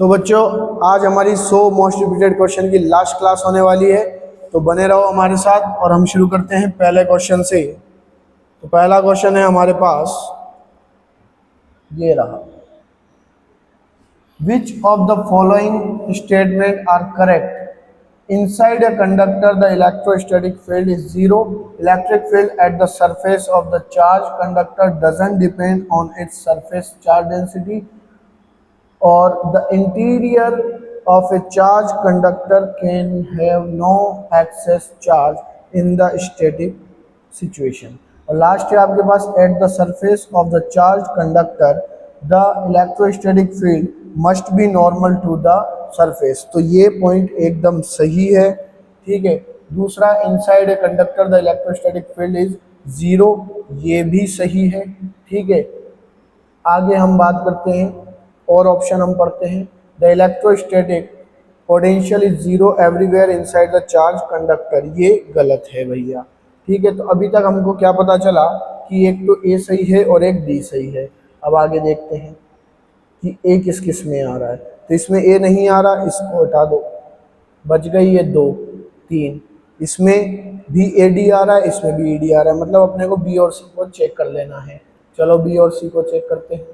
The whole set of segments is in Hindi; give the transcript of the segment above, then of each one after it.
तो बच्चों आज हमारी 100 मोस्ट रिपीटेड क्वेश्चन की लास्ट क्लास होने वाली है, तो बने रहो हमारे साथ और हम शुरू करते हैं पहले क्वेश्चन से। तो पहला क्वेश्चन है हमारे पास, ये रहा। Which of the following statement are correct? Inside a conductor, the electrostatic field is zero. Electric field at the surface of the charged conductor doesn't depend on its surface charge density, or the interior of a charged conductor can have no excess charge in the static situation. और लास्ट है आपके पास, at the surface of the charge conductor the electrostatic field must be normal to the surface. तो ये पॉइंट एकदम सही है, ठीक है। दूसरा, inside a conductor the electrostatic field is zero, ये भी सही है, ठीक है। आगे हम बात करते हैं और ऑप्शन हम पढ़ते हैं, the electrostatic potential is zero everywhere inside the charge conductor, ये गलत है भैया, ठीक है। तो अभी तक हमको क्या पता चला कि एक तो ए सही है और एक डी सही है। अब आगे देखते हैं कि ए किस किस में आ रहा है। तो इसमें ए नहीं आ रहा, इसको हटा दो, बच गई ये 2 3। इसमें भी ए डी आ रहा है, इसमें भी ए डी आ रहा है, मतलब अपने को बी और सी को चेक कर लेना है। चलो बी और सी को चेक करते हैं।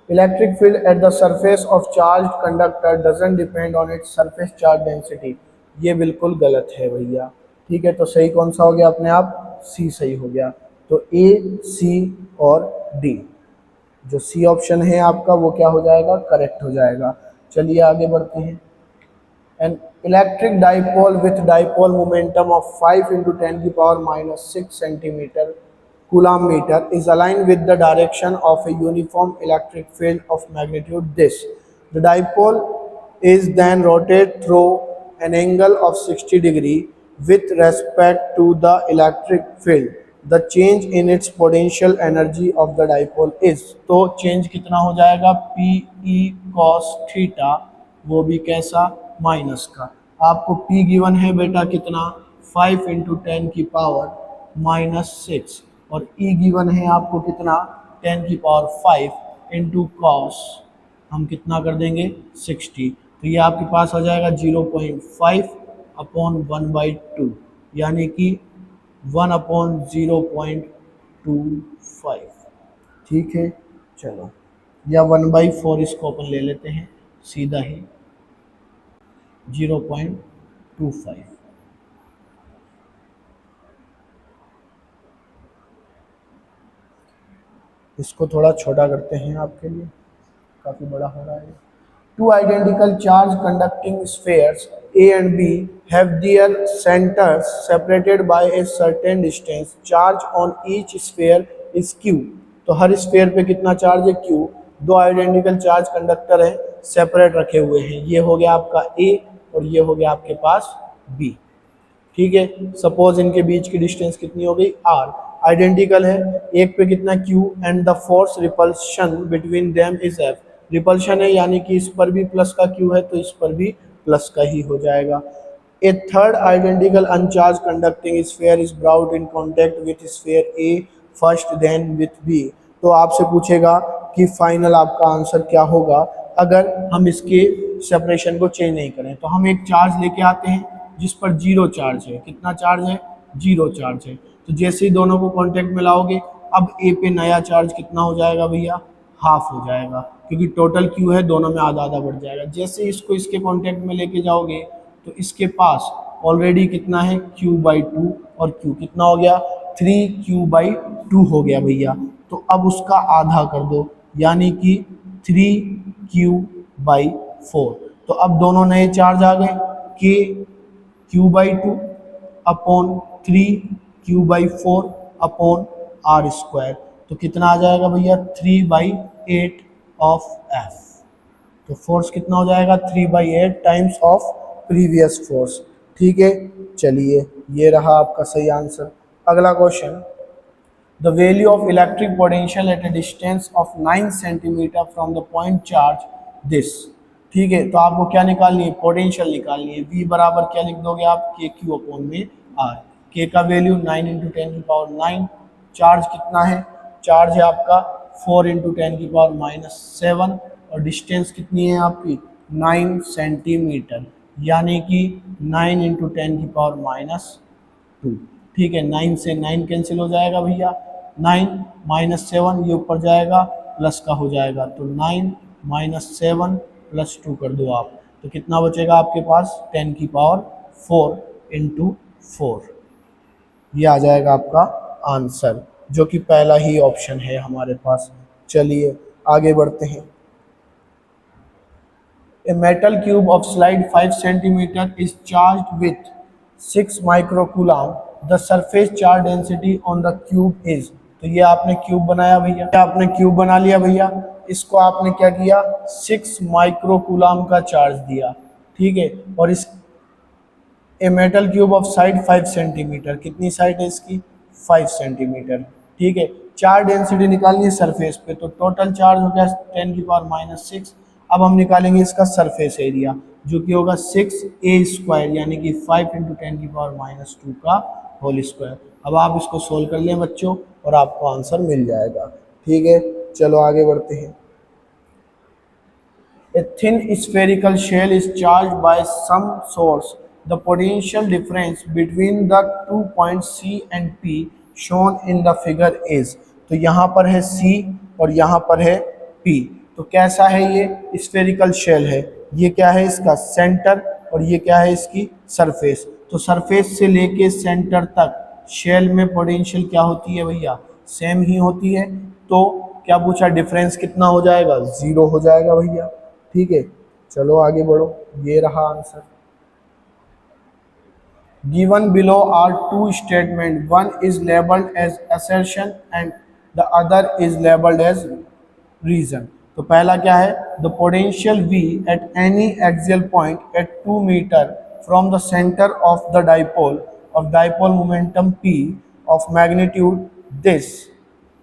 Electric field at the surface of charged conductor doesn't depend on its surface charge density, ये बिल्कुल गलत है भैया, ठीक है। तो सही कौन सा हो गया अपने आप? सी सही हो गया। तो ए, सी और डी, जो सी ऑप्शन है आपका वो क्या हो जाएगा? करेक्ट हो जाएगा। चलिए आगे बढ़ते हैं। An electric dipole with dipole momentum of 5 × 10⁻⁻6 centimetre Coulomb meter is aligned with the direction of a uniform electric field of magnitude this. The dipole is then rotated through an angle of 60 degrees with respect to the electric field. The change in its potential energy of the dipole is, तो चेंज कितना हो जाएगा? P E cos थीटा, वो भी कैसा? माइनस का। आपको P गिवन है बेटा कितना? 5 × 10⁻⁻6 और E गिवन है आपको कितना? 10⁵ इंटू कॉस, हम कितना कर देंगे? 60। तो ये आपके पास आ जाएगा 0.5/1/2, यानी कि 1/0.25, ठीक है। चलो, या 1/4 इसको अपन ले लेते हैं सीधा ही, 0.25। इसको थोड़ा छोटा करते हैं आपके लिए, काफ़ी बड़ा हो रहा है। Two identical charge conducting spheres A and B have their centres separated by a certain distance, charge on each sphere is Q. तो हर स्फेयर पे कितना चार्ज है? क्यू। दो आइडेंटिकल चार्ज कंडक्टर है, सेपरेट रखे हुए हैं, ये हो गया आपका ए और ये हो गया आपके पास बी, ठीक है। सपोज इनके बीच की डिस्टेंस कितनी हो गई? आर। आइडेंटिकल है, एक पे कितना? Q and the force repulsion between them is F। Repulsion है यानी कि इस पर भी प्लस का Q है तो इस पर भी प्लस का ही हो जाएगा। A third identical uncharged conducting sphere is brought in contact with sphere A first then with B। तो आपसे पूछेगा कि फाइनल आपका आंसर क्या होगा अगर हम इसके सेपरेशन को चेंज नहीं करें। तो हम एक चार्ज लेके आते हैं जिस पर 0 चार्ज है। कितना चार्ज है? 0 चार्ज है। तो जैसे ही दोनों को कांटेक्ट में लाओगे, अब ए पे नया चार्ज कितना हो जाएगा भैया? हाफ हो जाएगा, क्योंकि टोटल क्यू है, दोनों में आधा आधा बढ़ जाएगा। जैसे इसको इसके कांटेक्ट में लेके जाओगे तो इसके पास ऑलरेडी कितना है? Q/2, और Q कितना हो गया? 3Q/2 हो गया भैया। तो अब उसका आधा कर दो, यानी कि 3Q/4। तो अब दोनों नए चार्ज आ गए, K Q/2 upon 3Q/4 upon R²। तो कितना आ जाएगा भैया? 3/8 ऑफ F। तो फोर्स कितना हो जाएगा? 3/8 टाइम्स ऑफ प्रीवियस फोर्स, ठीक है। चलिए, ये रहा आपका सही आंसर। अगला question, the value of electric potential at A distance of 9 centimetre from the point charge this, ठीक है। तो आपको क्या निकालनी है? पोटेंशियल निकालनी है। V बराबर क्या लिख दोगे आप? KQ अपॉन में R। K का वैल्यू 9 × 10⁻9। चार्ज कितना है? चार्ज है आपका 4 × 10⁻⁷। और डिस्टेंस कितनी है आपकी 9 सेंटीमीटर, यानी कि 9 इंटू 10⁻²। ठीक है, 9 से 9 कैंसिल हो जाएगा भैया, 9 -7 ये ऊपर जाएगा प्लस का हो जाएगा, तो 9 -7 + 2 कर दो आप, तो कितना बचेगा आपके पास 10⁻4 इंटू 4। ये आ जाएगा आपका आंसर, जो कि पहला ही ऑप्शन है हमारे पास। चलिए आगे बढ़ते हैं। A metal cube of slide 5 centimeter is charged with 6 microcoulomb. The surface charge density on the cube is, तो ये आपने क्यूब बनाया भैया, आपने क्यूब बना लिया भैया, इसको आपने क्या किया 6 माइक्रोकूलम का चार्ज दिया। ठीक है, और इस a metal cube of side 5 centimetre, कितनी साइड है इसकी 5 सेंटीमीटर। ठीक है, चार्ज डेंसिटी निकालनी है सरफेस पे, तो टोटल चार्ज हो गया 10⁻�6। अब हम निकालेंगे इसका सरफेस एरिया, जो कि होगा 6a², यानी कि 5 इंटू 10⁻² का होल स्क्वायर। अब आप इसको सोल्व कर लें बच्चों और आपको आंसर मिल जाएगा। ठीक है, चलो आगे बढ़ते हैं। A thin spherical shell is charged by some source. The potential difference between the 2 points C and P shown in the figure is, तो यहाँ पर है C और यहाँ पर है P। तो कैसा है ये स्फेरिकल शेल है, ये क्या है इसका सेंटर और ये क्या है इसकी सरफेस। तो सरफेस से लेके सेंटर तक शेल में पोटेंशियल क्या होती है भैया, सेम ही होती है। तो क्या पूछा, डिफरेंस कितना हो जाएगा, 0 हो जाएगा भैया। ठीक है, चलो आगे बढ़ो, ये रहा answer. Given below are two statements. One is labeled as assertion and the other is labeled as reason. तो पहला क्या है, the potential V at any axial point at 2 meter from the center of the dipole momentum P of magnitude this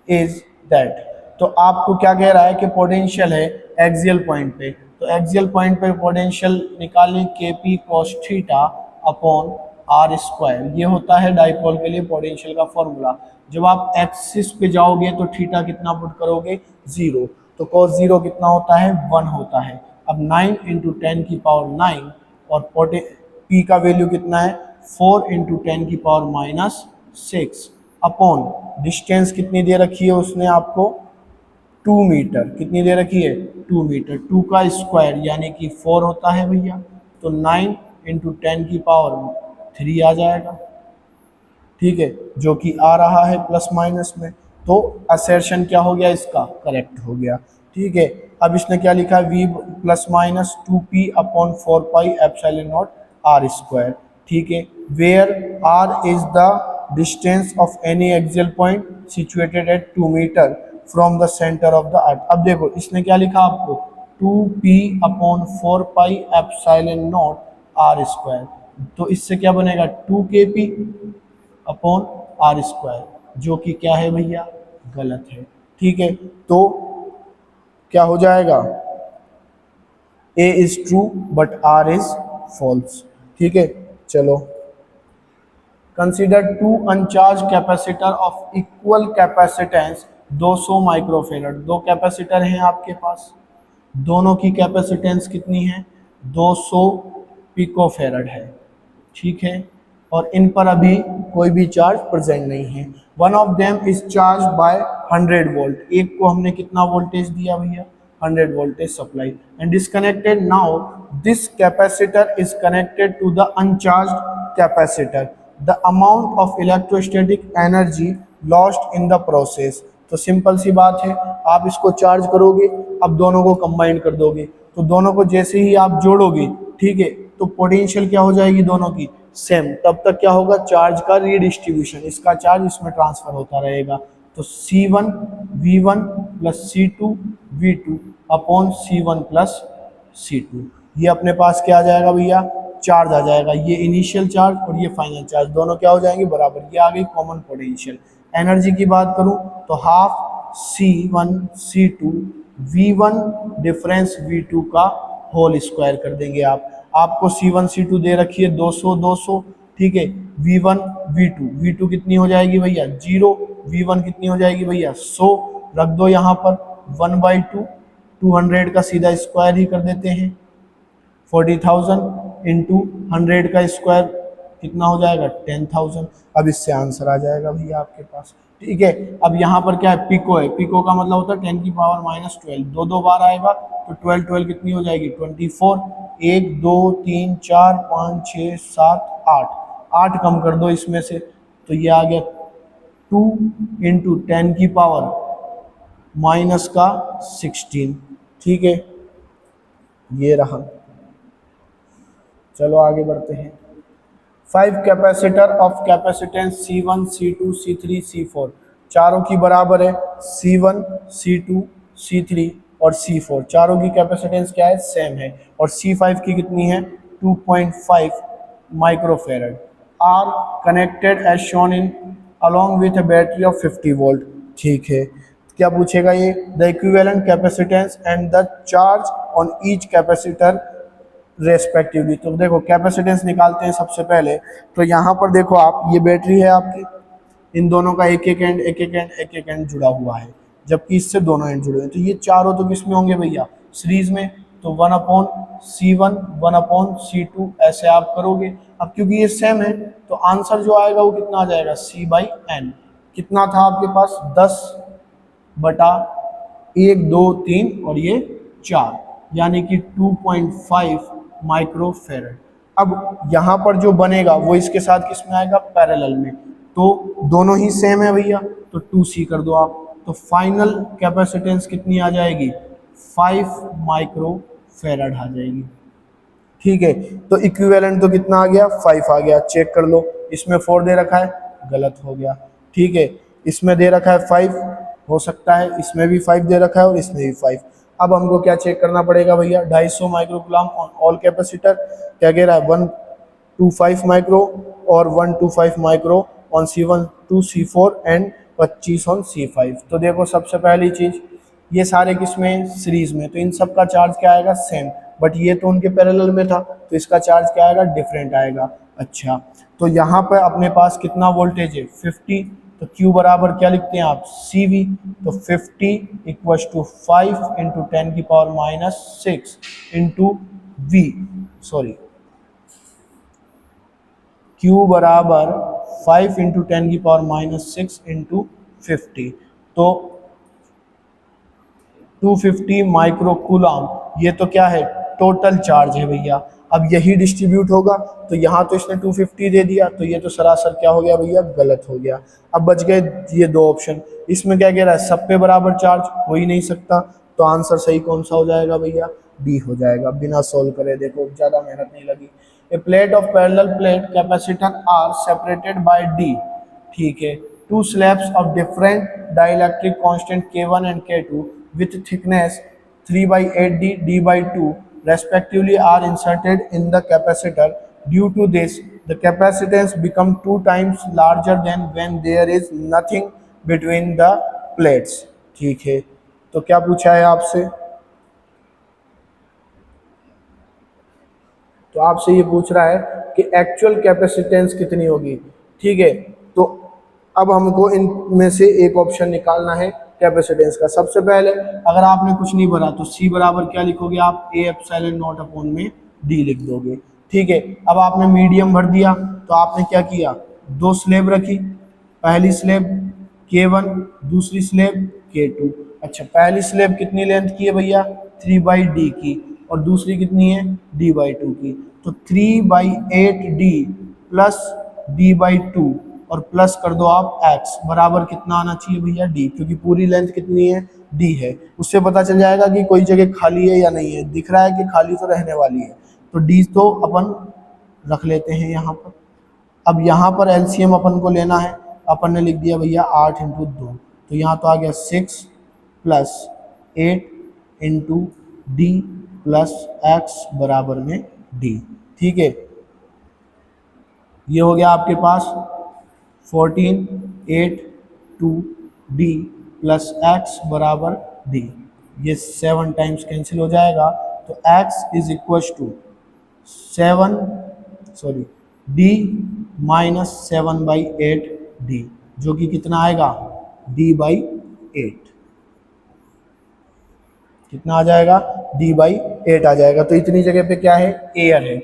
is that। तो आपको क्या कह रहा है कि पोटेंशियल है एक्सियल पॉइंट पे, तो एक्सियल पॉइंट पे पोटेंशियल निकालें KP cos theta upon r²। ये होता है डाइपोल के लिए पोटेंशियल का फॉर्मूला। जब आप एक्सिस पे जाओगे तो थीटा कितना पुट करोगे 0, तो cos 0 कितना होता है 1 होता है। अब 9 इंटू 10⁻⁹ और P का वैल्यू कितना है 4 इंटू 10⁻⁻6 अपॉन डिस्टेंस कितनी दे रखी है उसने आपको 2 मीटर, कितनी दे रखी है 2 मीटर, 2 का स्क्वायर यानी कि 4 होता है भैया, तो 9 इंटू 10⁻³ आ जाएगा। ठीक है, जो कि आ रहा है प्लस माइनस में, तो असर्शन क्या हो गया इसका करेक्ट हो गया। ठीक है, अब इसने क्या लिखा है V ± 2P अपॉन 4πε0 r²। ठीक है, where r is the distance of any axial point situated at 2 metre from the centre of the earth. अब देखो इसने क्या लिखा आपको 2P अपॉन 4πε0 r², तो इससे क्या बनेगा 2kP अपॉन r², जो कि क्या है भैया गलत है। ठीक है, तो क्या हो जाएगा A is true but R is false. ठीक है, चलो consider 2 uncharged capacitor of equal capacitance 200 microfarad. दो कैपेसिटर हैं आपके पास, दोनों की कैपेसिटेंस कितनी है 200 पिकोफेरेड है। ठीक है, और इन पर अभी कोई भी चार्ज प्रेजेंट नहीं है। One of them is charge by 100 volt, एक को हमने कितना वोल्टेज दिया भैया 100 voltage supply and disconnected. Now this capacitor is connected to the uncharged capacitor. The amount of electrostatic energy lost in the process. तो सिंपल सी बात है, आप इसको चार्ज करोगे, अब दोनों को कंबाइन कर दोगे, तो दोनों को जैसे ही आप जोड़ोगे, ठीक है, तो पोटेंशियल क्या हो जाएगी दोनों की सेम। तब तक क्या होगा चार्ज का रीडिस्ट्रीब्यूशन, इसका चार्ज इसमें ट्रांसफर होता रहेगा। तो C1 V1 plus C2 V2 upon C1 plus C2, ये अपने पास क्या आ जाएगा भैया चार्ज आ जाएगा। ये इनिशियल चार्ज और ये फाइनल चार्ज दोनों क्या हो जाएंगे बराबर, ये आ गई कॉमन पोटेंशियल। एनर्जी की बात करूं तो half C1 C2 V1 difference V2 का होल स्क्वायर कर देंगे आप। आपको C1 C2 दे रखी है 200 200, ठीक है, V1 V2 कितनी हो जाएगी भैया 0, V1 कितनी हो जाएगी भैया 100, रख दो यहाँ पर 1/2, 200 का सीधा स्क्वायर ही कर देते हैं, 40,000 इंटू 100 का स्क्वायर कितना हो जाएगा 10,000। अब इससे आंसर आ जाएगा भैया आपके पास। ठीक है, अब यहाँ पर क्या है, पिको है, पिको का मतलब होता है 10 की पावर -12, दो दो बार आएगा तो 12 12 कितनी हो जाएगी 24, 1 2 3 4 5 6 7 8, 8 कम कर दो इसमें से तो ये आ गया 2 इंटू 10 की पावर -16। ठीक है, ये रहा। चलो आगे बढ़ते हैं। 5 capacitor of capacitance C1 C2 C3 C4, चारों की बराबर है, C1 C2 C3 और C4 चारों की कैपेसिटेंस क्या है, सेम है, और C5 की कितनी है 2.5 microfarad, are connected as shown in along with a battery of 50 volt. ठीक है, क्या पूछेगा ये, the equivalent capacitance and the charge on each capacitor respectively. तो देखो कैपेसिटेंस निकालते हैं सबसे पहले, तो यहाँ पर देखो आप, ये बैटरी है आपकी, इन दोनों का एक एक एंड एक एक एंड एक एक एंड जुड़ा हुआ है, जबकि इससे दोनों एंड जुड़े हैं, तो ये चारों तो किस में होंगे भैया, सीरीज में, तो 1/C1 1/C2 ऐसे आप करोगे। अब क्योंकि ये सेम है तो आंसर जो आएगा वो कितना आ जाएगा, C/N। कितना था आपके पास, 10/1 2 3 और ये 4, यानी कि 2.5 माइक्रोफेरेड। अब यहाँ पर जो बनेगा वो इसके साथ किस में आएगा, पैरेलल में, तो दोनों ही सेम है भैया, तो 2C कर दो आप, तो फाइनल कैपेसिटेंस कितनी आ जाएगी, 5 माइक्रोफेरेड आ जाएगी। ठीक है, तो इक्विवेलेंट तो कितना आ गया, 5 आ गया, चेक कर लो, इसमें 4 दे रखा है, गलत हो गया। ठीक है, इसमें दे रखा है 5, हो सकता है इसमें भी 5 दे रखा है और इसमें भी 5। अब हमको क्या चेक करना पड़ेगा भैया, 250 माइक्रोकूलम ऑन ऑल कैपेसिटर, क्या कह रहा है 125 माइक्रो और 125 micro on C1 to C4 and 25 on C5। तो देखो सबसे पहली चीज, ये सारे किसमें, सीरीज में, तो इन सब का चार्ज क्या आएगा, सेम, बट ये तो उनके पैरेलल में था तो इसका चार्ज क्या आएगा, डिफरेंट आएगा। अच्छा, तो यहाँ पर अपने पास कितना वोल्टेज है, 50, तो Q बराबर क्या लिखते हैं आप, CV, तो 50 इक्वल्स टू 5 इंटू 10 की power -6 into V, sorry, Q बराबर 5 इंटू 10 की पावर -6 इंटू 50, तो 250 माइक्रोकूलम, ये तो क्या है, टोटल चार्ज है भैया। अब यही डिस्ट्रीब्यूट होगा, तो यहाँ तो इसने 250 दे दिया, तो ये तो सरासर क्या हो गया भैया, गलत हो गया। अब बच गए ये दो ऑप्शन, इसमें क्या कह रहा है, सब पे बराबर चार्ज हो ही नहीं सकता, तो आंसर सही कौन सा हो जाएगा भैया, डी हो जाएगा, बिना सोल्व करे, देखो ज़्यादा मेहनत नहीं लगी। A plate of parallel plate capacitor are separated by d. ठीक है, two slabs of different dielectric constant K1 and K2 with thickness 3/8D D/2 respectively are inserted in the capacitor. Due to this, the capacitance become 2 times larger than when there is nothing between the plates. ठीक है, तो क्या पूछा है आपसे, तो आपसे ये पूछ रहा है कि एक्चुअल कैपेसिटेंस कितनी होगी। ठीक है, तो अब हमको इनमें से एक ऑप्शन निकालना है कैपेसिटेंस का। सबसे पहले अगर आपने कुछ नहीं भरा तो C बराबर क्या लिखोगे आप, A/0/D लिख दोगे। ठीक है, अब आपने मीडियम भर दिया, तो आपने क्या किया, दो स्लेब रखी, पहली स्लेब K1, दूसरी स्लेब K2। अच्छा, पहली स्लेब कितनी लेंथ की है भैया, 3/D की, और दूसरी कितनी है, D/2 की, तो 3/8D प्लस D/2 और प्लस कर दो आप x बराबर कितना आना चाहिए भैया, d, क्योंकि पूरी लेंथ कितनी है, d है। उससे पता चल जाएगा कि कोई जगह खाली है या नहीं है, दिख रहा है कि खाली तो रहने वाली है, तो d तो अपन रख लेते हैं यहाँ पर। अब यहाँ पर एलसीएम अपन को लेना है, अपन ने लिख दिया भैया 8 इंटू 2, तो यहाँ तो आ गया 6 plus 8 into D plus X बराबर में डी। ठीक है, ये हो गया आपके पास 14 8 2 डी प्लस एक्स बराबर डी, ये 7 टाइम्स कैंसिल हो जाएगा, तो x is equal to 7 sorry d -7/8 d, जो कि कितना आएगा, d/8। कितना आ जाएगा, D/8 आ जाएगा। तो इतनी जगह पे क्या है, एयर है।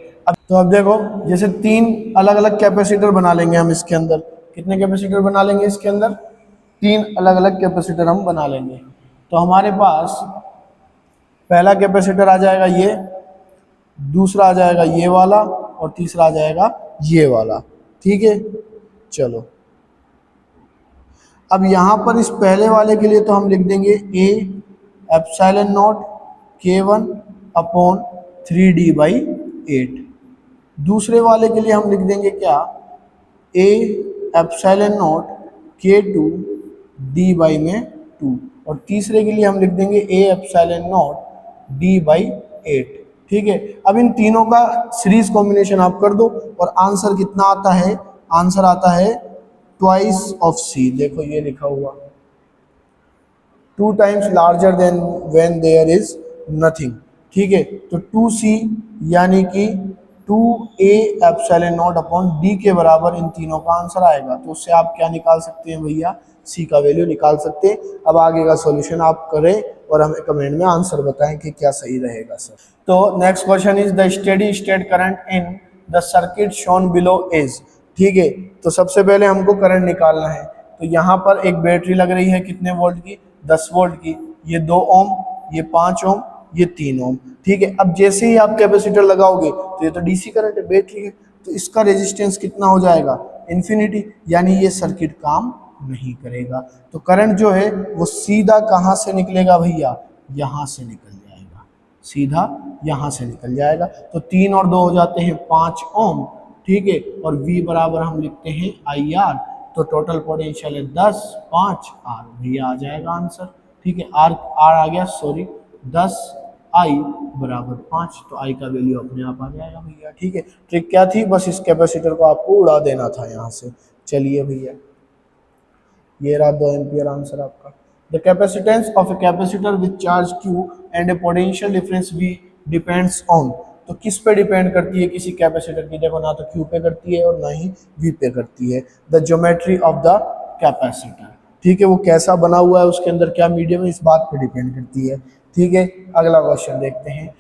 अब देखो, जैसे 3 अलग अलग कैपेसिटर बना लेंगे हम इसके अंदर। कितने कैपेसिटर बना लेंगे इसके अंदर, 3 अलग अलग कैपेसिटर हम बना लेंगे। तो हमारे पास पहला कैपेसिटर आ जाएगा ये, दूसरा आ जाएगा ये वाला, और तीसरा आ जाएगा ये वाला। ठीक है, चलो अब यहाँ पर इस पहले वाले के लिए तो हम लिख देंगे ए एप्सिलॉन नॉट K1/3D/8। दूसरे वाले के लिए हम लिख देंगे क्या, A epsilon not K2 D/2। और तीसरे के लिए हम लिख देंगे ए एप्सिलॉन नॉट D/8। ठीक है, अब इन तीनों का सीरीज कॉम्बिनेशन आप कर दो और आंसर कितना आता है, आंसर आता है ट्वाइस ऑफ सी। देखो ये लिखा हुआ, 2 times larger than when there is nothing. ठीक है, तो 2C यानी कि 2A epsilon not upon D के बराबर इन तीनों का आंसर आएगा। तो उससे आप क्या निकाल सकते हैं भैया, C का वैल्यू निकाल सकते हैं। अब आगे का सॉल्यूशन आप करें और हमें कमेंट में आंसर बताएं कि क्या सही रहेगा सर। तो next question is the steady state current in the circuit shown below is. ठीक है, तो सबसे पहले हमको करंट निकालना है। तो यहाँ पर एक बैटरी लग रही है कितने वोल्ट की, 10 वोल्ट की। ये 2 ओम, ये 5 ओम, ये 3 ओम। ठीक है, अब जैसे ही आप कैपेसिटर लगाओगे तो ये तो डीसी करंट है, बैटरी है, तो इसका रेजिस्टेंस कितना हो जाएगा, इन्फिनिटी, यानी ये सर्किट काम नहीं करेगा। तो करंट जो है वो सीधा कहाँ से निकलेगा भैया, यहाँ से निकल जाएगा, सीधा यहाँ से निकल जाएगा। तो 3 और 2 हो जाते हैं 5 ओम। ठीक है, और V बराबर हम लिखते हैं IR। तो टोटल पोटेंशियल है 10, 5 R, भैया आ जाएगा आंसर। ठीक है, R आ गया, सॉरी 10, I बराबर 5। तो I का वैल्यू अपने आप आ जाएगा भैया। ठीक है, ट्रिक क्या थी, बस इस कैपेसिटर को आपको उड़ा देना था यहाँ से। चलिए भैया, ये रहा 2 एम्पियर आंसर आपका। The capacitance of a capacitor with charge Q and A potential difference V depends on. तो किस पे डिपेंड करती है किसी कैपेसिटर की, देखो ना तो Q पे करती है और ना ही V पे करती है। The geometry of the capacitor, ठीक है, वो कैसा बना हुआ है, उसके अंदर क्या मीडियम है, इस बात पे डिपेंड करती है। ठीक है, अगला क्वेश्चन देखते हैं।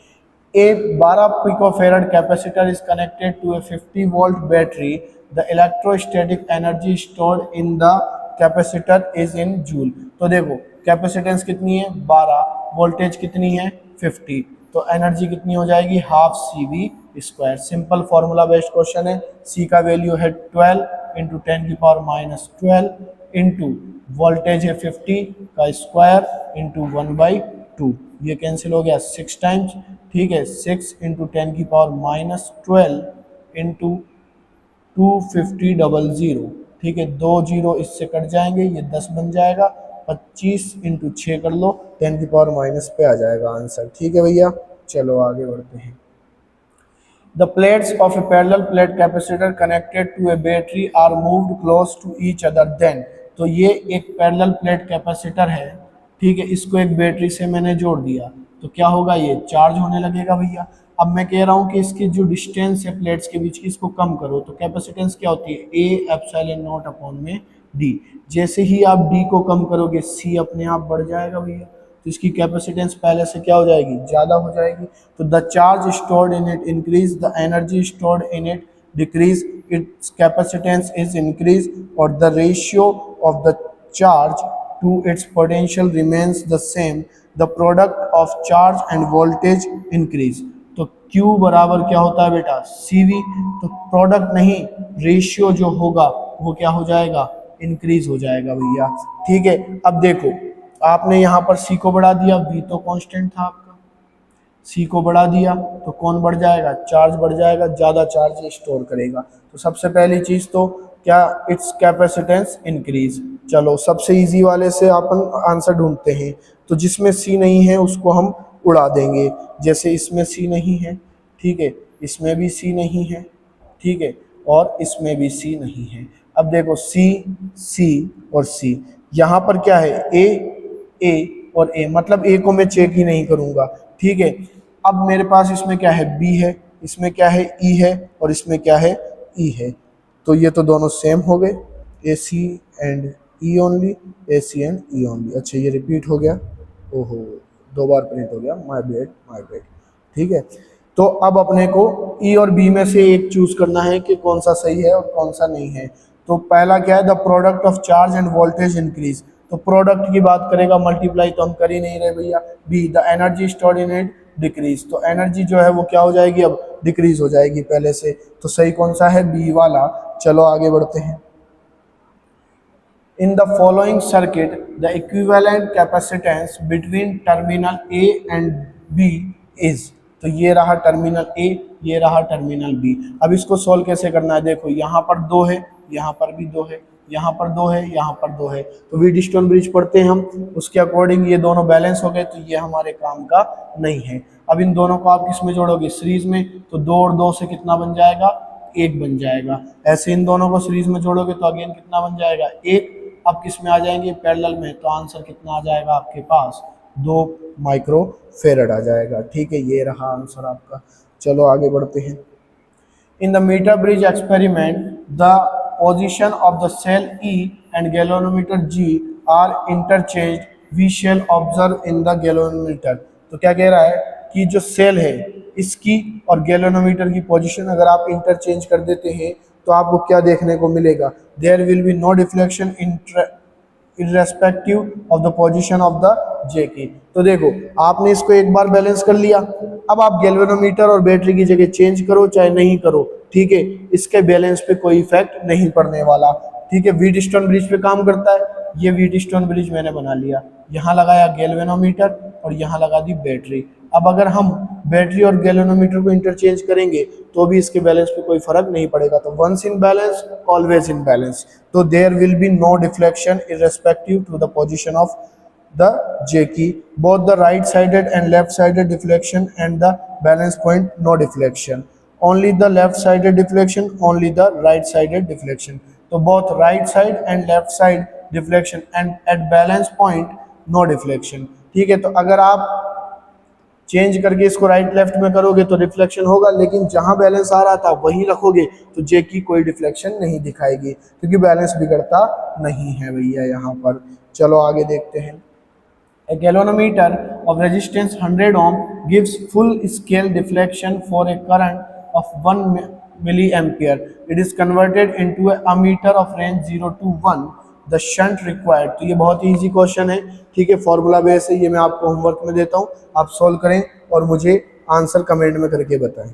A 12 picofarad capacitor is connected to a 50 volt battery. The electrostatic energy stored in the capacitor is in joule. तो देखो कैपेसिटेंस कितनी है 12, वोल्टेज कितनी है 50, तो एनर्जी कितनी हो जाएगी half CV²। Simple formula based question है। C का वैल्यू है 12 इंटू 10⁻12 इंटू वोल्टेज है 50 का स्क्वायर इंटू 1/2। ये कैंसिल हो गया 6 टाइम्स। ठीक है, 6 इंटू 10⁻12 इंटू 250,000। ठीक है, 2 जीरो इससे कट जाएंगे, ये 10 बन जाएगा। 25 इंटू 6 कर लो, 10⁻- पे आ जाएगा आंसर। ठीक है भैया, चलो आगे बढ़ते हैं। The plates of a parallel plate capacitor connected to a battery are moved close to each other then। तो ये एक पैरेलल प्लेट कैपेसिटर है। ठीक है, इसको एक बैटरी से मैंने जोड़ दिया, तो क्या होगा, ये चार्ज होने लगेगा भैया। अब मैं कह रहा हूँ कि इसकी जो डिस्टेंस है प्लेट्स के बीच की, इसको कम करो। तो कैपेसिटेंस क्या होती है, A एप्सिलॉन नॉट अपॉन में D। जैसे ही आप D को कम करोगे C अपने आप बढ़ जाएगा भैया, तो इसकी कैपेसिटेंस पहले से क्या हो जाएगी, ज़्यादा हो जाएगी। तो the charge stored in it increase, the energy stored in it decrease, its capacitance is increase, और the ratio of the charge to its potential remains the same, the product of charge and voltage increase. तो Q बराबर क्या होता है बेटा, CV। तो प्रोडक्ट नहीं, रेशियो जो होगा वो क्या हो जाएगा, इंक्रीज हो जाएगा भैया। ठीक है, अब देखो आपने यहाँ पर C को बढ़ा दिया, V तो कांस्टेंट था आपका, C को बढ़ा दिया तो कौन बढ़ जाएगा, चार्ज बढ़ जाएगा, ज़्यादा चार्ज स्टोर करेगा। तो सबसे पहली चीज़ तो क्या, इट्स कैपेसिटेंस इंक्रीज। चलो सबसे इजी वाले से अपन आंसर ढूंढते हैं। तो जिसमें C नहीं है उसको हम उड़ा देंगे। जैसे इसमें C नहीं है, ठीक है, इसमें भी C नहीं है, ठीक है, और इसमें भी C नहीं है। अब देखो C, C और C, यहाँ पर क्या है, A और A, मतलब A को मैं चेक ही नहीं करूँगा। ठीक है, अब मेरे पास इसमें क्या है, B है, इसमें क्या है, E है, और इसमें क्या है, E है। तो ये तो दोनों सेम हो गए, AC and E only, AC and E only. अच्छा ये रिपीट हो गया, ओहो दो बार प्रिंट हो गया, माई बेड माई बेड। ठीक है, तो अब अपने को ई और बी में से एक चूज करना है कि कौन सा सही है और कौन सा नहीं है। तो पहला क्या है, the product of charge and voltage increase. तो प्रोडक्ट की बात करेगा, मल्टीप्लाई तो हम कर ही नहीं रहे भैया। B, the energy stored in it decreases. तो एनर्जी जो है वो क्या हो जाएगी, अब डिक्रीज हो जाएगी पहले से। तो सही कौन सा है, बी वाला। चलो आगे बढ़ते हैं। In the following circuit, the equivalent capacitance between terminal A and B is। तो ये रहा टर्मिनल A, ये रहा टर्मिनल B। अब इसको सोल्व कैसे करना है, देखो यहाँ पर दो है, यहाँ पर भी दो है, यहाँ पर दो है, यहाँ पर दो है। तो व्हीटस्टोन ब्रिज पढ़ते हैं हम, उसके अकॉर्डिंग ये दोनों बैलेंस हो गए, तो ये हमारे काम का नहीं है। अब इन दोनों को आप किस में जोड़ोगे, सीरीज में। तो दो और दो से कितना बन जाएगा, एक बन जाएगा। ऐसे इन दोनों को सीरीज में जोड़ोगे तो अगेन कितना बन जाएगा, एक। अब किस में आ जाएंगे, पैरेलल में। तो आंसर कितना आ जाएगा आपके पास, 2 माइक्रो फेरड आ जाएगा। ठीक है, ये रहा आंसर आपका। चलो आगे बढ़ते हैं। In the meter bridge experiment, the position of the cell E and galvanometer G are interchanged. We shall observe in the galvanometer। तो क्या कह रहा है कि जो सेल है इसकी और गैल्वेनोमीटर की पोजीशन अगर आप इंटरचेंज कर देते हैं तो आपको क्या देखने को मिलेगा, there will be no deflection irrespective of the position of the J key. तो देखो आपने इसको एक बार बैलेंस कर लिया, अब आप गैल्वेनोमीटर और बैटरी की जगह चेंज करो चाहे नहीं करो, ठीक है, इसके बैलेंस पे कोई इफेक्ट नहीं पड़ने वाला। ठीक है, व्हीटस्टोन ब्रिज पे काम करता है। ये व्हीटस्टोन ब्रिज मैंने बना लिया, यहाँ लगाया गैल्वेनोमीटर और यहाँ लगा दी बैटरी। अब अगर हम बैटरी और गैल्वेनोमीटर को इंटरचेंज करेंगे तो भी इसके बैलेंस पे कोई फर्क नहीं पड़ेगा। तो once in balance always in balance. तो there will be no deflection irrespective to the position of the J key, both the right sided and left sided deflection and the balance point no deflection, only the left sided deflection, only the right sided deflection। तो both right side and left side deflection and at balance point no deflection। ठीक है, तो अगर आप चेंज करके इसको राइट लेफ्ट में करोगे तो रिफ्लेक्शन होगा, लेकिन जहां बैलेंस आ रहा था वही रखोगे तो जे की कोई डिफ्लेक्शन नहीं दिखाएगी, क्योंकि बैलेंस बिगड़ता नहीं है भैया यहाँ पर। चलो आगे देखते हैं। A galvanometer of resistance 100 ohm gives full scale deflection for a current of 1 milliampere. It is converted into a ammeter of range 0 to 1. The shunt required। तो ये बहुत ही इजी क्वेश्चन है। ठीक है, फॉर्मूला बेस है, ये मैं आपको होमवर्क में देता हूँ, आप सॉल्व करें और मुझे आंसर कमेंट में करके बताएं।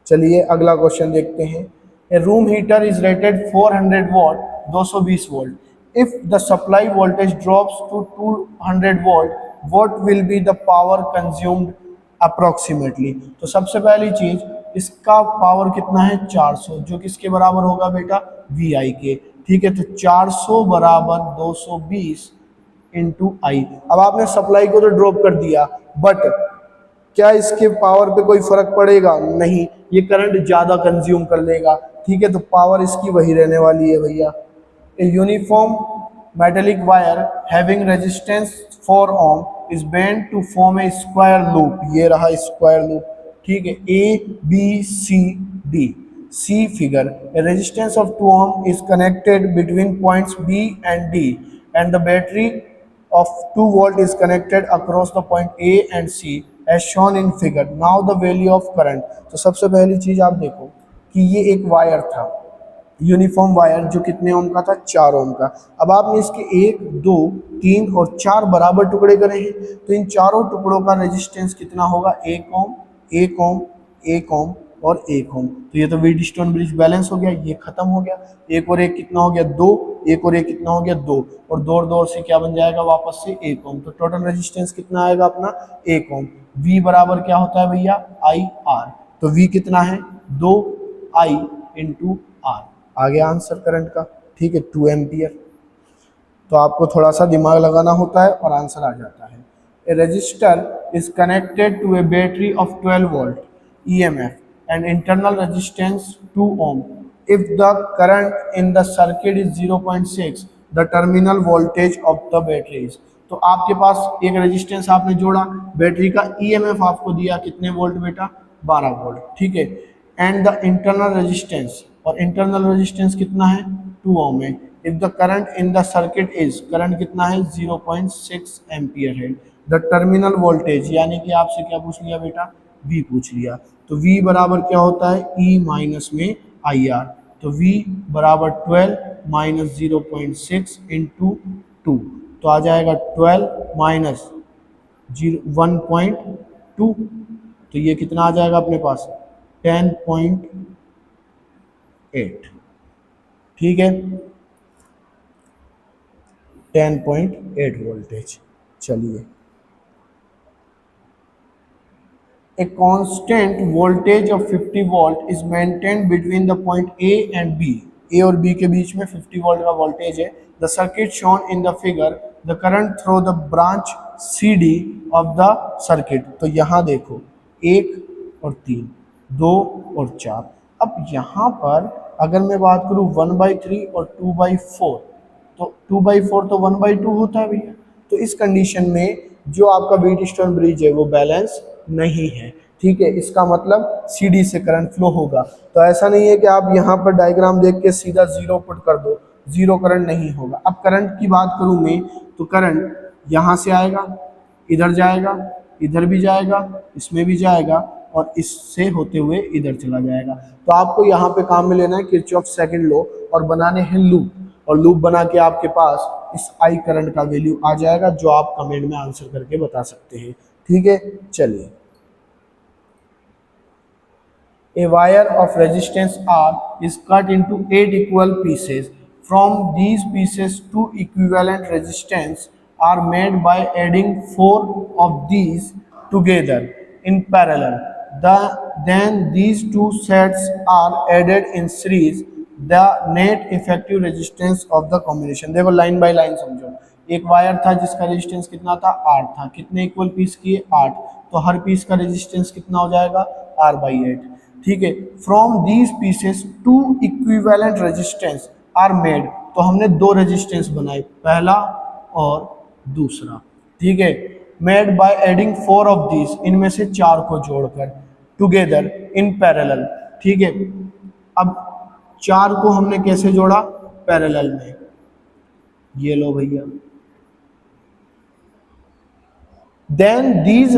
चलिए अगला क्वेश्चन देखते हैं। A room heater is rated 400 watt, 220 volt. If the supply voltage drops to 200 volt, what will be the power consumed approximately। तो सबसे पहली चीज इसका पावर कितना है, 400, जो किसके बराबर होगा बेटा, VI के। ठीक है, तो 400 बराबर 220 इंटू आई। अब आपने सप्लाई को तो ड्रॉप कर दिया, बट क्या इसके पावर पे कोई फर्क पड़ेगा, नहीं, ये करंट ज्यादा कंज्यूम कर लेगा। ठीक है, तो पावर इसकी वही रहने वाली है भैया। A uniform metallic wire having resistance 4 ohm is bent to form a square loop। ये रहा स्क्वायर लूप। ठीक है, A B C D। C figure, a resistance of 2 ohm is connected between points B and D and the battery of 2 volt is connected across the point A and C as shown in figure। Now the value of current। तो सबसे पहली चीज आप देखो कि ये एक वायर था, यूनिफॉर्म वायर, जो कितने ओम का था, 4 ओम का। अब आपने इसके 1 2 3 और 4 बराबर टुकड़े करे हैं, तो इन चारों टुकड़ों का रेजिस्टेंस कितना होगा, 1 ओम 1 ओम 1 ओम और 1 ओम। तो ये तो व्हीटस्टोन ब्रिज बैलेंस हो गया, ये खत्म हो गया। एक और एक कितना हो गया, 2, एक और एक कितना हो गया, 2, और 2 और 2 से क्या बन जाएगा, वापस से 1 ओम। तो टोटल रेजिस्टेंस कितना आएगा अपना, 1 ओम। V बराबर क्या होता है भैया, IR। तो V कितना है, 2I इंटू R। आ गया आंसर करंट का। ठीक है, 2 एम्पियर। तो आपको थोड़ा सा दिमाग लगाना होता है और आंसर आ जाता है। A resistor is connected to a battery of 12 volt EMF and internal resistance 2 ohm. If the current in the circuit is 0.6, the terminal voltage of the battery is. तो आपके पास एक रेजिस्टेंस आपने जोड़ा, बैटरी का EMF आपको दिया कितने वोल्ट बेटा, 12 वोल्ट। ठीक है, एंड द इंटरनल रेजिस्टेंस, और इंटरनल रेजिस्टेंस कितना है, 2 ओम है। If the current in the circuit is, current कितना है, 0.6 एम्पियर है। द टर्मिनल वोल्टेज, यानी कि आपसे क्या पूछ लिया बेटा, V पूछ लिया। तो V बराबर क्या होता है, E माइनस में IR। तो V बराबर 12 माइनस 0.6 इंटू 2, तो आ जाएगा 12 माइनस 1.2, तो ये कितना आ जाएगा अपने पास, 10.8। ठीक है, 10.8 वोल्टेज। चलिए, a constant voltage of 50 volt is maintained between the point A and B। A और B के बीच में 50 वोल्ट का वोल्टेज है। The circuit shown in the figure, the current through the branch CD of the circuit। तो यहाँ देखो, 1 और 3, 2 और 4। अब यहाँ पर अगर मैं बात करूँ 1/3 और 2/4, तो 2/4 तो 1/2 होता है भैया। तो इस कंडीशन में जो आपका व्हीटस्टोन ब्रिज है वो बैलेंस नहीं है। ठीक है, इसका मतलब सीडी से करंट फ्लो होगा। तो ऐसा नहीं है कि आप यहाँ पर डायग्राम देख के सीधा जीरो पुट कर दो, जीरो करंट नहीं होगा। अब करंट की बात करूँ मैं, तो करंट यहाँ से आएगा, इधर जाएगा, इधर भी जाएगा, इसमें भी जाएगा, और इससे होते हुए इधर चला जाएगा। तो आपको यहाँ पे काम में लेना है किरचॉफ सेकंड लॉ और बनाने हैं लूप, और लूप बना के आपके पास इस आई करंट का वैल्यू आ जाएगा, जो आप कमेंट में आंसर करके बता सकते हैं। ठीक है, चलिए। A wire of resistance R is cut into 8 equal pieces. From these pieces, 2 equivalent resistance are made by adding 4 of these together in parallel. Then these two sets are added in series. The net effective resistance of the combination। देखो लाइन बाय लाइन समझो। एक वायर था जिसका रेजिस्टेंस कितना था, 8 था। कितने इक्वल पीस किए, 8। तो हर पीस का रेजिस्टेंस कितना हो जाएगा, R/8। ठीक है, from these pieces 2 equivalent resistance R made. तो हमने 2 रेजिस्टेंस बनाए, पहला और दूसरा। ठीक है, made by adding 4 of these, इनमें से 4 को जोड़कर, टुगेदर इन पैरेलल। ठीक है, अब 4 को हमने कैसे जोड़ा, पैरेलल में। ये लो भैया, then these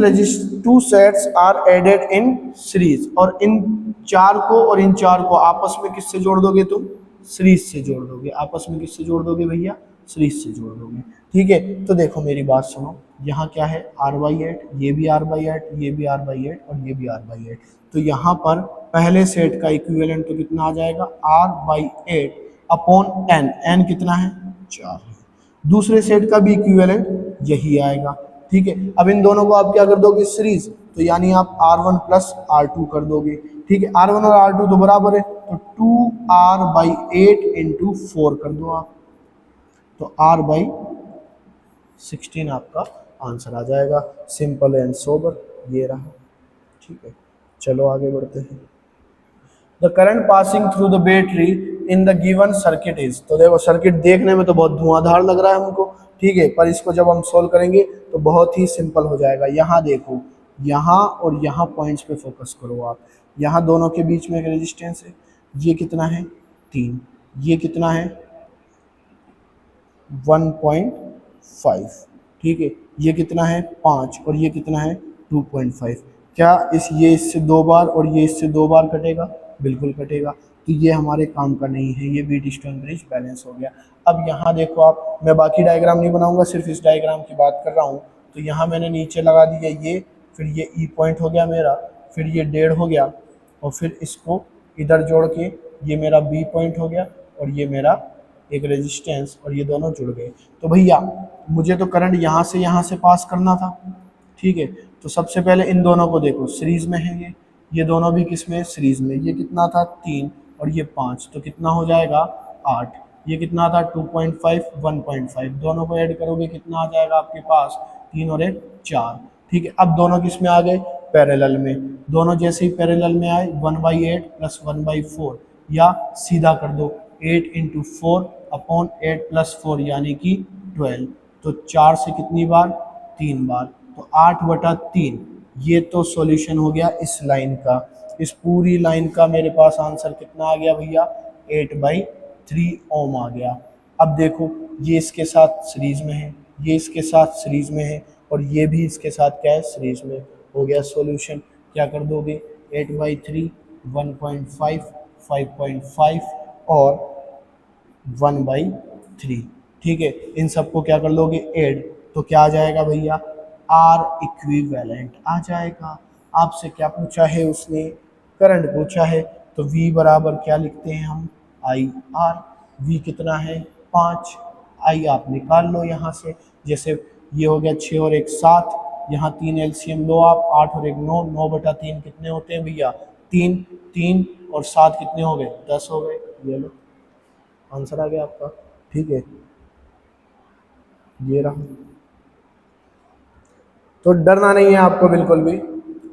two sets are added in series। और इन 4 को और इन 4 को आपस में किससे जोड़ दोगे तुम, सीरीज से जोड़ दोगे। आपस में किससे जोड़ दोगे भैया, सीरीज से जोड़ दोगे। ठीक है, तो देखो मेरी बात सुनो, यहाँ क्या है, R/8, ये भी R/8, ये भी R/8 और ये भी R/8। तो यहाँ पर पहले सेट का इक्विवेलेंट तो कितना आ जाएगा, R/8 अपॉन n कितना है, 4 है। दूसरे सेट का भी इक्विवेलेंट यही आएगा। ठीक है, अब इन दोनों को आप क्या कर दोगे, सीरीज, तो यानी आप R1 प्लस R2 कर दोगे। ठीक है, R1 और R2 तो बराबर है, तो 2R/8 इंटू 4 कर दो आप, तो R/16 आपका आंसर आ जाएगा। सिंपल एंड सोबर, ये रहा। ठीक है, चलो आगे बढ़ते हैं। The current passing through the battery in the given circuit is. तो देखो सर्किट देखने में तो बहुत धुआंधार लग रहा है हमको, ठीक है, पर इसको जब हम सोल्व करेंगे तो बहुत ही सिंपल हो जाएगा। यहाँ देखो, यहाँ और यहाँ पॉइंट्स पे फोकस करो आप। यहाँ दोनों के बीच में एक रेजिस्टेंस है, ये कितना है, 3, ये कितना है, 1.5। ठीक है, ये कितना है, 5, और ये कितना है, 2.5। क्या ये इससे 2 बार और ये इससे 2 बार कटेगा, बिल्कुल कटेगा। तो ये हमारे काम का नहीं है, ये व्हीटस्टोन ब्रिज बैलेंस हो गया। अब यहाँ देखो आप, मैं बाकी डायग्राम नहीं बनाऊंगा, सिर्फ इस डायग्राम की बात कर रहा हूँ। तो यहाँ मैंने नीचे लगा दिया ये, फिर ये ई पॉइंट हो गया मेरा, फिर ये 1.5 हो गया, और फिर इसको इधर जोड़ के ये मेरा बी पॉइंट हो गया, और ये मेरा एक रेजिस्टेंस, और ये दोनों जुड़ गए। तो भैया मुझे तो करंट यहाँ से पास करना था। ठीक है, तो सबसे पहले इन दोनों को देखो, सीरीज में है ये दोनों भी किस में, सीरीज में। ये कितना था, 3 और ये 5, तो कितना हो जाएगा, 8। ये कितना था, 2.5, 1.5, दोनों को ऐड करोगे कितना आ जाएगा आपके पास, 3 और 1 4। ठीक है, अब दोनों किस में आ गए, पैरेलल में। दोनों जैसे ही पैरेलल में आए, 1/8 प्लस 1/4, या सीधा कर दो 8 इंटू 4 अपॉन 8 प्लस 4 यानी कि 12। तो 4 से कितनी बार, 3 बार, तो 8/3। ये तो सॉल्यूशन हो गया इस लाइन का। इस पूरी लाइन का मेरे पास आंसर कितना आ गया भैया, 8/3 ओम आ गया। अब देखो, ये इसके साथ सीरीज में है, ये इसके साथ सीरीज में है, और ये भी इसके साथ क्या है, सीरीज में। हो गया सॉल्यूशन। क्या कर दोगे, 8/3, 1.5, 5.5 और 1/3। ठीक है, इन सबको क्या कर लोगे, ऐड, तो क्या आ जाएगा भैया, आर इक्विवेलेंट आ जाएगा। आपसे क्या पूछा है उसने, करंट पूछा है, तो V बराबर क्या लिखते हैं हम, आई आर। V कितना है, 5। आई आप निकाल लो यहाँ से, जैसे ये हो गया 6 और 1 7, यहाँ 3 एलसीएम लो आप, 8 और 1 9, 9/3 कितने होते हैं भैया, 3, 3 और 7 कितने हो गए, 10 हो गए। ये लो आंसर आ गया आपका। ठीक है, ये रहा। तो डरना नहीं है आपको बिल्कुल भी,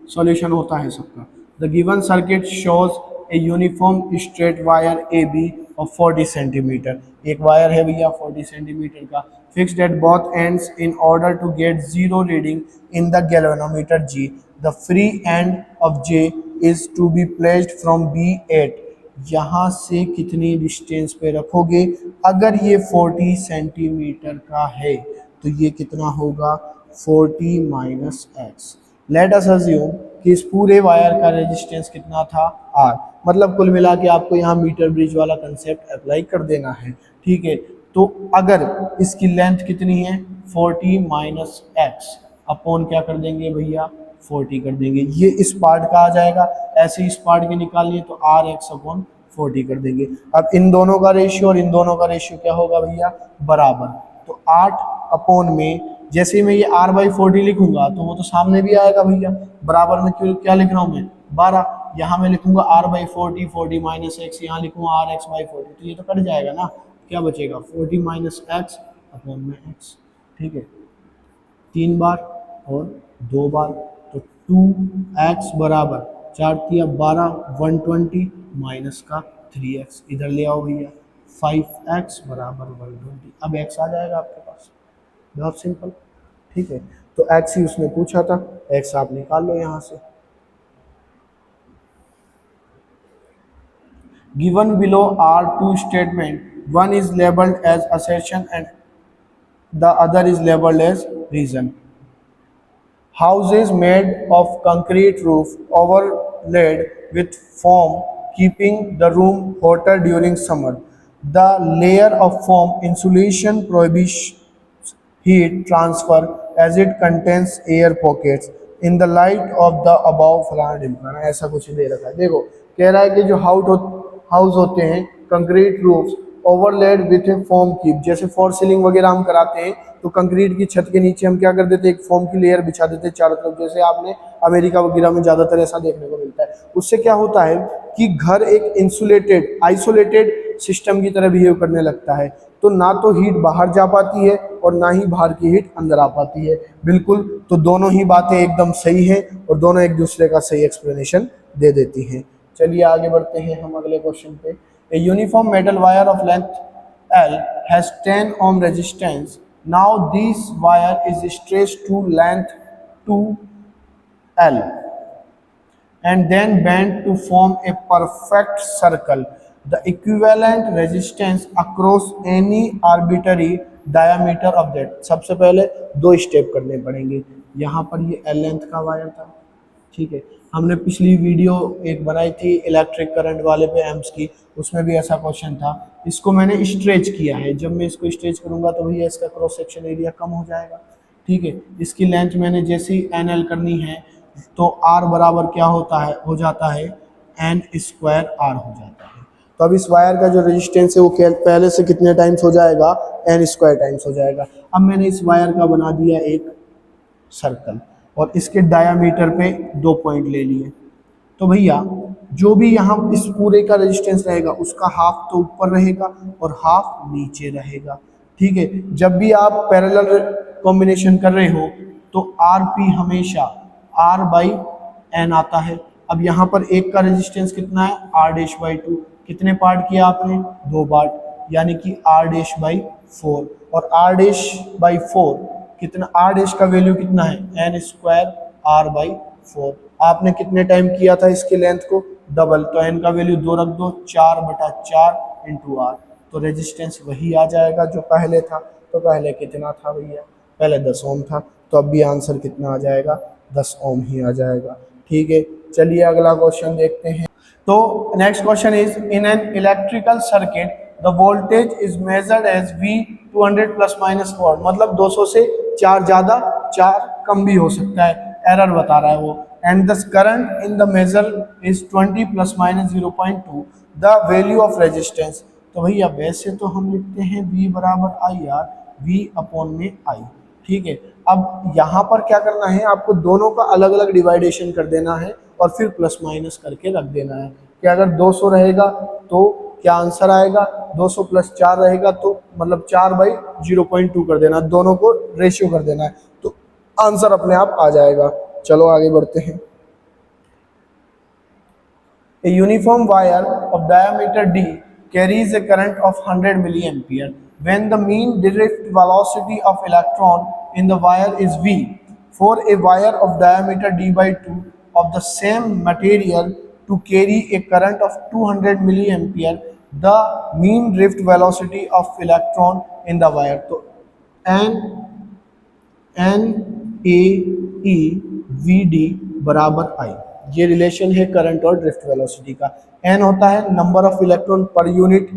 सॉल्यूशन होता है सबका। The given circuit shows a uniform straight wire A B of 40 centimetre. एक वायर है भैया 40 सेंटीमीटर का, fixed at both ends in order to get zero reading in the galvanometer G. The free end of J is to be placed from B at. यहाँ से कितनी डिस्टेंस पे रखोगे, अगर ये 40 सेंटीमीटर का है तो ये कितना होगा, 40 minus x. Let us assume कि इस पूरे वायर का रेजिस्टेंस कितना था, आर। मतलब कुल मिला के आपको यहाँ मीटर ब्रिज वाला कंसेप्ट अप्लाई कर देना है। ठीक है, तो अगर इसकी लेंथ कितनी है, 40 माइनस एक्स अपॉन क्या कर देंगे भैया, 40 कर देंगे। ये इस पार्ट का आ जाएगा, ऐसे इस पार्ट के निकालिए तो आर एक्स अपॉन 40 कर देंगे। अब इन दोनों का रेशियो और इन दोनों का रेशियो क्या होगा भैया, बराबर। तो 8 अपॉन में, जैसे मैं ये r/40 लिखूंगा तो वो तो सामने भी आएगा भैया, बराबर में क्यों क्या लिख रहा हूँ मैं, 12। यहाँ मैं लिखूंगा r/40, 40 माइनस एक्स, यहाँ लिखूंगा rx/40, तो ये तो कट जाएगा ना, क्या बचेगा, 40 माइनस एक्स अपॉन में एक्स। ठीक है, 3 बार और 2 बार, तो 2x बराबर 4 तिया 12, 120 माइनस का 3x इधर ले आओ भैया, 5x बराबर 120। अब x आ जाएगा आपके पास, बहुत सिंपल। ठीक है, तो x ही उसने पूछा था, x आप निकाल लो यहाँ से। Given below are two statement, one is labelled as assertion and the other is labelled as reason. Houses made of concrete roof overlaid with foam keeping the room hotter during summer. The layer of foam insulation prohibits heat transfer as it contains air pockets. In the light of the above फलाना ढिमकाना, ऐसा कुछ दे रखा है। देखो कह रहा है कि जो हाउस होते हैं concrete roofs overlaid with a foam keep, जैसे फॉर सीलिंग वगैरह हम कराते हैं तो कंक्रीट की छत के नीचे हम क्या कर देते हैं, एक फोम की लेयर बिछा देते हैं चारों तरफ, जैसे आपने अमेरिका वगैरह में ज़्यादातर ऐसा देखने को मिलता है। उससे क्या होता है कि घर एक इंसुलेटेड आइसोलेटेड सिस्टम की तरह बिहेव करने लगता है, तो ना तो हीट बाहर जा पाती है और ना ही बाहर की हीट अंदर आ पाती है। बिल्कुल, तो दोनों ही बातें एकदम सही हैं और दोनों एक दूसरे का सही एक्सप्लेनेशन दे देती हैं। चलिए आगे बढ़ते हैं हम अगले क्वेश्चन पे। A uniform metal wire of length L has 10 ohm resistance. Now this wire is stretched to length 2L and then bent to form a perfect circle. The equivalent resistance across any arbitrary diameter of that. सबसे पहले 2 स्टेप करने पड़ेंगे। यहाँ पर ये L लेंथ का वायर था, ठीक है। हमने पिछली वीडियो एक बनाई थी इलेक्ट्रिक करंट वाले पे एम्प्स की, उसमें भी ऐसा क्वेश्चन था। इसको मैंने स्ट्रेच किया है, जब मैं इसको स्ट्रेच करूंगा तो भैया इसका क्रॉस सेक्शन एरिया कम हो जाएगा। ठीक है, इसकी लेंथ मैंने जैसे ही NL करनी है तो R बराबर क्या होता है, हो जाता है N² R हो जाता है। तो अब इस वायर का जो रेजिस्टेंस है वो पहले से कितने टाइम्स हो जाएगा, N² टाइम्स हो जाएगा। अब मैंने इस वायर का बना दिया एक सर्कल और इसके डायामीटर पे 2 पॉइंट ले लिए। तो भैया जो भी यहाँ इस पूरे का रेजिस्टेंस रहेगा उसका हाफ तो ऊपर रहेगा और हाफ नीचे रहेगा। ठीक है, जब भी आप पैरेलल कॉम्बिनेशन कर रहे हो तो RP हमेशा R/N आता है। अब यहाँ पर एक का रेजिस्टेंस कितना है, R'/2। कितने पार्ट किया आपने, 2 पार्ट, यानी कि R'/4 और R'/4 कितना, R' का वैल्यू कितना है, N² R/4। आपने कितने टाइम किया था इसकी लेंथ को, डबल, तो N का वैल्यू 2 रख दो, 4/4 इंटू R, तो रेजिस्टेंस वही आ जाएगा जो पहले था। तो पहले कितना था भैया, पहले 10 ओम था, तो अब भी आंसर कितना आ जाएगा, 10 ओम ही आ जाएगा। ठीक है, चलिए अगला क्वेश्चन देखते हैं। तो next question is, in an electrical circuit the voltage is measured as V 200 plus minus volt, मतलब 200 से 4 ज़्यादा 4 कम भी हो सकता है, एरर बता रहा है वो। And the current in the measure is 20 plus minus 0.2, the value of resistance. तो भैया वैसे तो हम लिखते हैं V बराबर आई आर, V अपॉन में आई। ठीक है, अब यहाँ पर क्या करना है, आपको दोनों का अलग अलग डिवाइडेशन कर देना है और फिर प्लस माइनस करके रख देना है कि अगर 200 रहेगा तो क्या आंसर आएगा, 200 प्लस 4 रहेगा तो मतलब 4/0.2 कर देना, दोनों को रेशियो कर देना है, तो आंसर अपने आप आ जाएगा। चलो आगे बढ़ते हैं। A uniform wire of diameter d carries a current of 100 milliampere. When the mean drift velocity of electron in the wire is v, for a wire of diameter d by 2 of the same material to carry a current of 200 milliampere, the mean drift velocity of electron in the wire. तो n a e v d बराबर आई, ये रिलेशन है करंट और ड्रिफ्ट वेलोसिटी का। n होता है number of electron per unit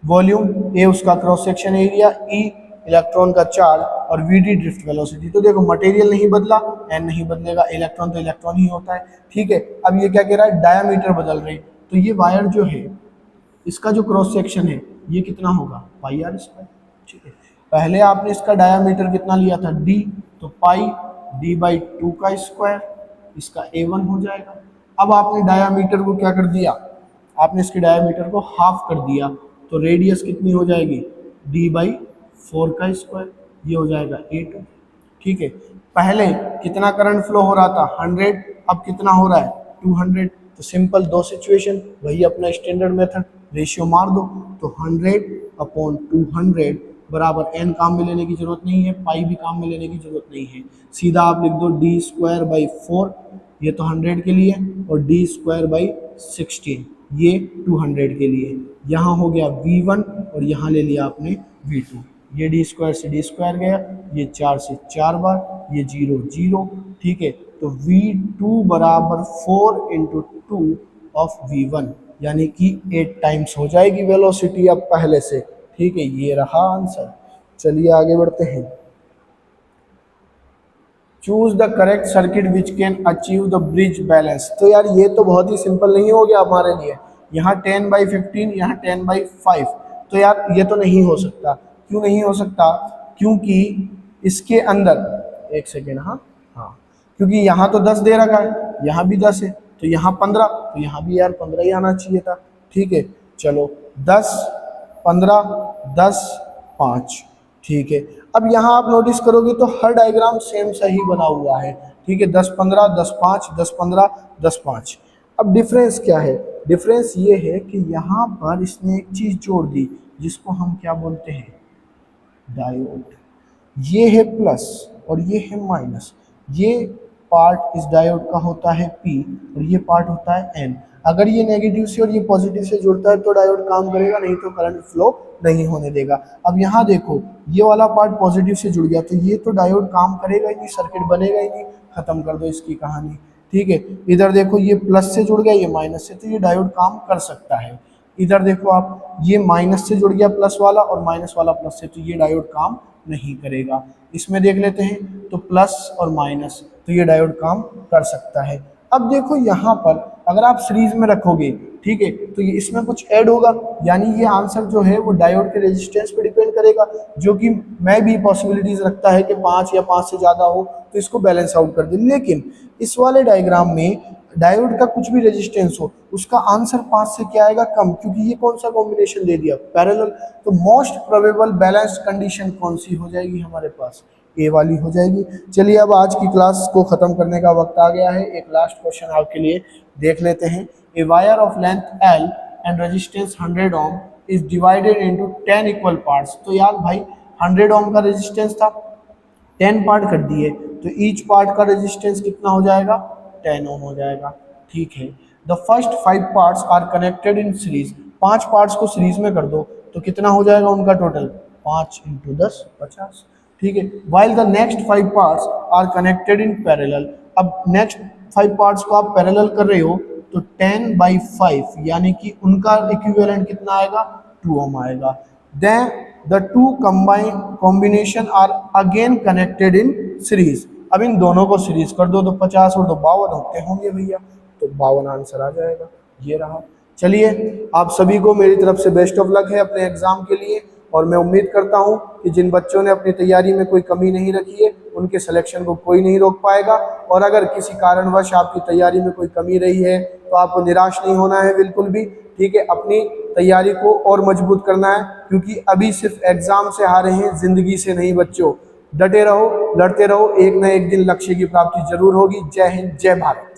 volume, a उसका cross section area, e electron का चार्ज और vd ड्रिफ्ट वेलोसिटी। तो देखो मटेरियल नहीं बदला, n नहीं बदलेगा, इलेक्ट्रॉन तो इलेक्ट्रॉन ही होता है। ठीक है, अब ये क्या कह रहा है, डायामीटर बदल रही, तो ये वायर जो है इसका जो क्रॉस सेक्शन है ये कितना होगा, पाई आर स्क्वायर। ठीक है, पहले आपने इसका डायामीटर कितना लिया था, d, तो पाई d/2 का स्क्वायर, इसका a1 हो जाएगा। अब आपने डायामीटर को क्या कर दिया, आपने इसके डायामीटर को हाफ कर दिया, तो रेडियस कितनी हो जाएगी, d/4 का स्क्वायर, ये हो जाएगा a2। ठीक है, पहले कितना करंट फ्लो हो रहा था, 100, अब कितना हो रहा है, 200। तो सिंपल दो सिचुएशन, वही अपना स्टैंडर्ड मेथड, रेशियो मार दो, तो 100/200 बराबर n काम में लेने की जरूरत नहीं है, पाई भी काम में लेने की जरूरत नहीं है, सीधा आप लिख दो d²/4, ये तो 100 के लिए, और d²/16 ये 200 के लिए। यहाँ हो गया v1 और यहाँ ले लिया आपने v2, ये d² से d² गया, ये 4 से 4 बार, ये 0 0। ठीक है, तो v2 बराबर 4 × 2 ऑफ v1, यानी कि 8 टाइम्स हो जाएगी वेलोसिटी अब पहले से। ठीक है, ये रहा आंसर। चलिए आगे बढ़ते हैं। Choose the correct circuit which can achieve the bridge balance. तो यार ये तो बहुत ही सिंपल नहीं हो गया हमारे लिए, यहाँ 10/15, यहाँ 10/5, तो यार ये तो नहीं हो सकता। क्यों नहीं हो सकता, क्योंकि इसके अंदर, एक सेकेंड, हाँ, क्योंकि यहाँ तो 10 दे रखा है, यहाँ भी 10 है, तो यहाँ 15, तो यहाँ भी यार 15 ही आना चाहिए था। ठीक है, चलो 10 15 10 5। ठीक है, अब यहाँ आप नोटिस करोगे तो हर डायग्राम सेम सही बना हुआ है। ठीक है, 10 15 10 5 10 15 10 5। अब डिफरेंस क्या है, डिफरेंस ये है कि यहाँ पर इसने एक चीज़ जोड़ दी जिसको हम क्या बोलते हैं, डायोड। ये है प्लस और ये है माइनस, ये पार्ट इस डायोड का होता है P और ये पार्ट होता है N। अगर ये नेगेटिव से और ये पॉजिटिव से जुड़ता है तो डायोड काम करेगा, नहीं तो करंट फ्लो नहीं होने देगा। अब यहाँ देखो ये वाला पार्ट पॉजिटिव से जुड़ गया तो ये तो डायोड काम करेगा ही नहीं, सर्किट बनेगा ही नहीं, खत्म कर दो इसकी कहानी। ठीक है, इधर देखो ये प्लस से जुड़ गया, ये माइनस से, तो ये डायोड काम कर सकता है। इधर देखो आप, ये माइनस से जुड़ गया प्लस वाला और माइनस वाला प्लस से, तो ये डायोड काम नहीं करेगा। इसमें देख लेते हैं, तो प्लस और माइनस, तो ये डायोड काम कर सकता है। अब देखो यहाँ पर अगर आप सीरीज में रखोगे, ठीक है, तो ये इसमें कुछ ऐड होगा, यानी ये आंसर जो है वो डायोड के रेजिस्टेंस पे डिपेंड करेगा, जो कि मैं भी पॉसिबिलिटीज रखता है कि 5 या 5 से ज़्यादा हो तो इसको बैलेंस आउट कर दे। लेकिन इस वाले डायग्राम में डायोड का कुछ भी रेजिस्टेंस हो उसका आंसर 5 से क्या आएगा, कम, क्योंकि ये कौन सा कॉम्बिनेशन दे दिया, पैरेलल। तो मोस्ट प्रोबेबल बैलेंस कंडीशन कौन सी हो जाएगी हमारे पास, ए वाली हो जाएगी। चलिए अब आज की क्लास को ख़त्म करने का वक्त आ गया है। एक लास्ट क्वेश्चन आपके लिए देख लेते हैं। A wire of length L and resistance 100 ohm is divided into 10 equal parts. तो यार भाई 100 ओम का रेजिस्टेंस था, 10 पार्ट कर दिए, तो ईच पार्ट का रेजिस्टेंस कितना हो जाएगा, 10 ओम हो जाएगा। ठीक है, the first 5 parts are connected in series. 5 parts को सीरीज में कर दो तो कितना हो जाएगा उनका टोटल, 5 × 10 50। ठीक है। While the next 5 parts are connected in parallel, अब नेक्स्ट 5 पार्ट्स को आप पैरेलल कर रहे हो तो 10/5 यानी कि उनका इक्विवेलेंट कितना आएगा, 2 ओम आएगा। Then the two combination are again connected in series, अब इन दोनों को सीरीज कर दो तो 50 और 2 52 होते होंगे भैया, तो 52 आंसर आ जाएगा। ये रहा। चलिए, आप सभी को मेरी तरफ से बेस्ट ऑफ लक है अपने एग्जाम के लिए, और मैं उम्मीद करता हूं कि जिन बच्चों ने अपनी तैयारी में कोई कमी नहीं रखी है उनके सिलेक्शन को कोई नहीं रोक पाएगा, और अगर किसी कारणवश आपकी तैयारी में कोई कमी रही है तो आपको निराश नहीं होना है बिल्कुल भी, ठीक है। अपनी तैयारी को और मजबूत करना है, क्योंकि अभी सिर्फ एग्जाम से हारे हैं, जिंदगी से नहीं बच्चों। डटे रहो, लड़ते रहो, एक न एक दिन लक्ष्य की प्राप्ति जरूर होगी। जय हिंद, जय भारत।